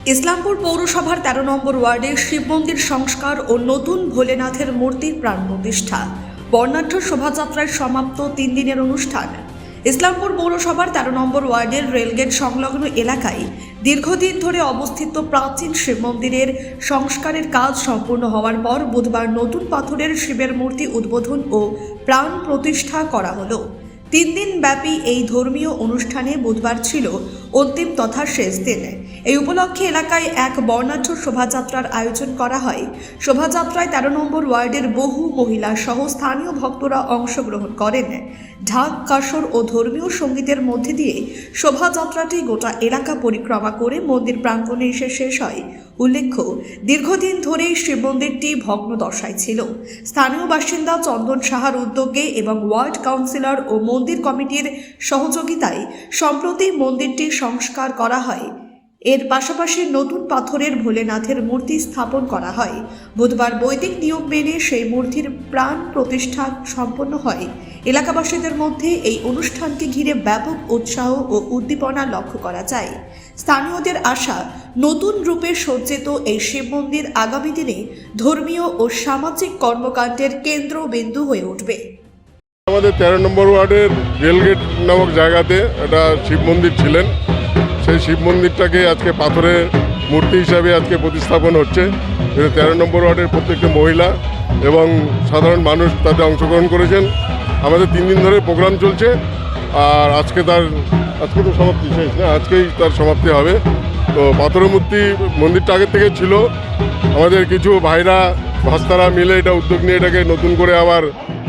ইসলামপুর পৌরসভার ১৩ নম্বর ওয়ার্ডে শিব মন্দির সংস্কার ও নতুন ভোলেনাথের মূর্তির প্রাণ প্রতিষ্ঠা। বর্ণাঢ্য শোভাযাত্রায় সমাপ্ত ৩ দিনের অনুষ্ঠান। ইসলামপুর পৌরসভার ১৩ নম্বর ওয়ার্ডের রেলগেট সংলগ্ন এলাকায় দীর্ঘদিন ধরে অবস্থিত প্রাচীন শিব মন্দিরের সংস্কারের কাজ সম্পূর্ণ হওয়ার পর বুধবার নতুন পাথরের শিবের মূর্তি উদ্বোধন ও প্রাণ প্রতিষ্ঠা করা হলো। ৩ দিন ব্যাপী এই ধর্মীয় অনুষ্ঠানে বুধবার ছিল অন্তিম তথা শেষ দিন। এই উপলক্ষে এলাকায় এক বর্ণাঢ্য শোভাযাত্রার আয়োজন করা হয়। শোভাযাত্রায় ১৩ নম্বর ওয়ার্ডের বহু মহিলা সহ স্থানীয় ভক্তরা অংশগ্রহণ করেন। ঢাক, কাসর ও ধর্মীয় সঙ্গীতের মধ্যে দিয়ে শোভাযাত্রাটি গোটা এলাকা পরিক্রমা করে মন্দির প্রাঙ্গণে এসে শেষ হয়। উল্লেখ্য, দীর্ঘদিন ধরেই শিব মন্দিরটি ভগ্ন দশায় ছিল। স্থানীয় বাসিন্দা চন্দন সাহার উদ্যোগে এবং ওয়ার্ড কাউন্সিলর ও মন্দির কমিটির সহযোগিতায় সম্প্রতি মন্দিরটি সংস্কার করা হয়। এর পাশাপাশি নতুন পাথরের ভোলেনাথের মূর্তি স্থাপন করা হয়। বুধবার বৈদিক নিয়ম মেনে সেই মূর্তির প্রাণ প্রতিষ্ঠা সম্পন্ন হয়। এলাকাবাসীদের মধ্যে এই অনুষ্ঠানকে ঘিরে ব্যাপক উৎসাহ ও উদ্দীপনা লক্ষ্য করা যায়। স্থানীয়দের আশা, নতুন রূপে সজ্জিত এই শিব মন্দির আগামী দিনে ধর্মীয় ও সামাজিক কর্মকাণ্ডের কেন্দ্রবিন্দু হয়ে উঠবে। আমাদের ১৩ নম্বর ওয়ার্ডের রেলগেট নামক জায়গাতে একটা শিব মন্দির ছিলেন। সেই শিব মন্দিরটাকে আজকে পাথরের মূর্তি হিসাবে আজকে প্রতিস্থাপন হচ্ছে। ১৩ নম্বর ওয়ার্ডের প্রত্যেকটা মহিলা এবং সাধারণ মানুষ তাতে অংশগ্রহণ করেছেন। আমাদের ৩ দিন ধরে প্রোগ্রাম চলছে, আর আজকে তো সমাপ্তি শেষ না, আজকেই তার সমাপ্তি হবে। তো পাথরের মূর্তি মন্দিরটা আগের থেকে ছিল। আমাদের কিছু ভাইরা ভাস্তারা মিলে এটা উদ্যোগ নিয়ে এটাকে নতুন করে আবার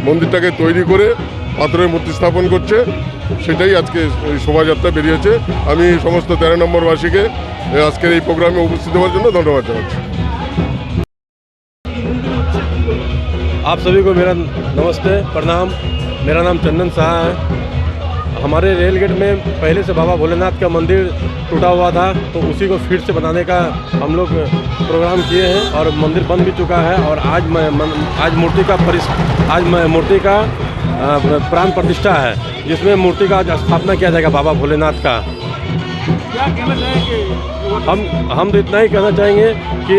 মন্দিরটাকে তৈরি করে পাথরের মূর্তি স্থাপন করছে। সেটাই আজকে এই শোভাযাত্রা বেরিয়েছে। আমি সমস্ত ১৩ নম্বরবাসীকে আজকের এই প্রোগ্রামে উপস্থিত হওয়ার জন্য ধন্যবাদ জানাচ্ছি। आप सभी को मेरा नमस्ते, प्रणाम। मेरा नाम चंदन शाह है। हमारे रेलगेट में पहले से बाबा भोलेनाथ का मंदिर टूटा हुआ था, तो उसी को फिर से बनाने का हम लोग प्रोग्राम किए हैं और मंदिर बन भी चुका है। और आज मूर्ति का प्राण प्रतिष्ठा है, जिसमें मूर्ति का आज स्थापना किया जाएगा बाबा भोलेनाथ का। क्या कहना चाहेंगे? हम तो इतना ही कहना चाहेंगे कि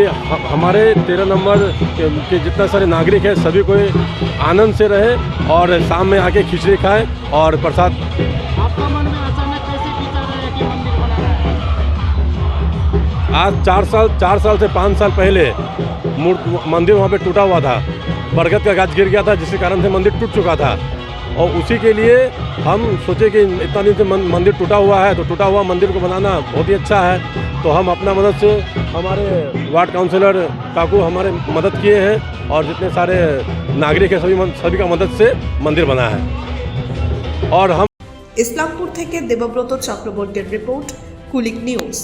हमारे 13 नंबर के जितना सारे नागरिक हैं, सभी को आनंद से रहे और शाम में आके खिचड़ी खाएं और प्रसाद। आपका मन में अचानक कैसे विचार आया कि मंदिर बनाना है? आज 4 साल से 5 साल पहले मंदिर वहाँ पे टूटा हुआ था। बरगद का गाछ गिर गया था, जिसके कारण से मंदिर टूट चुका था। और उसी के लिए हम सोचे कि इतना दिन से मंदिर टूटा हुआ है, तो टूटा हुआ मंदिर को बनाना बहुत ही अच्छा है। तो हम अपना मदद से, हमारे वार्ड काउंसिलर काकू हमारे मदद किए हैं और जितने सारे नागरिक हैं सभी का मदद से मंदिर बना है। और हम ইসলামপুর থেকে দেবব্রত চক্রবর্তীর রিপোর্ট, কুলিক নিউজ।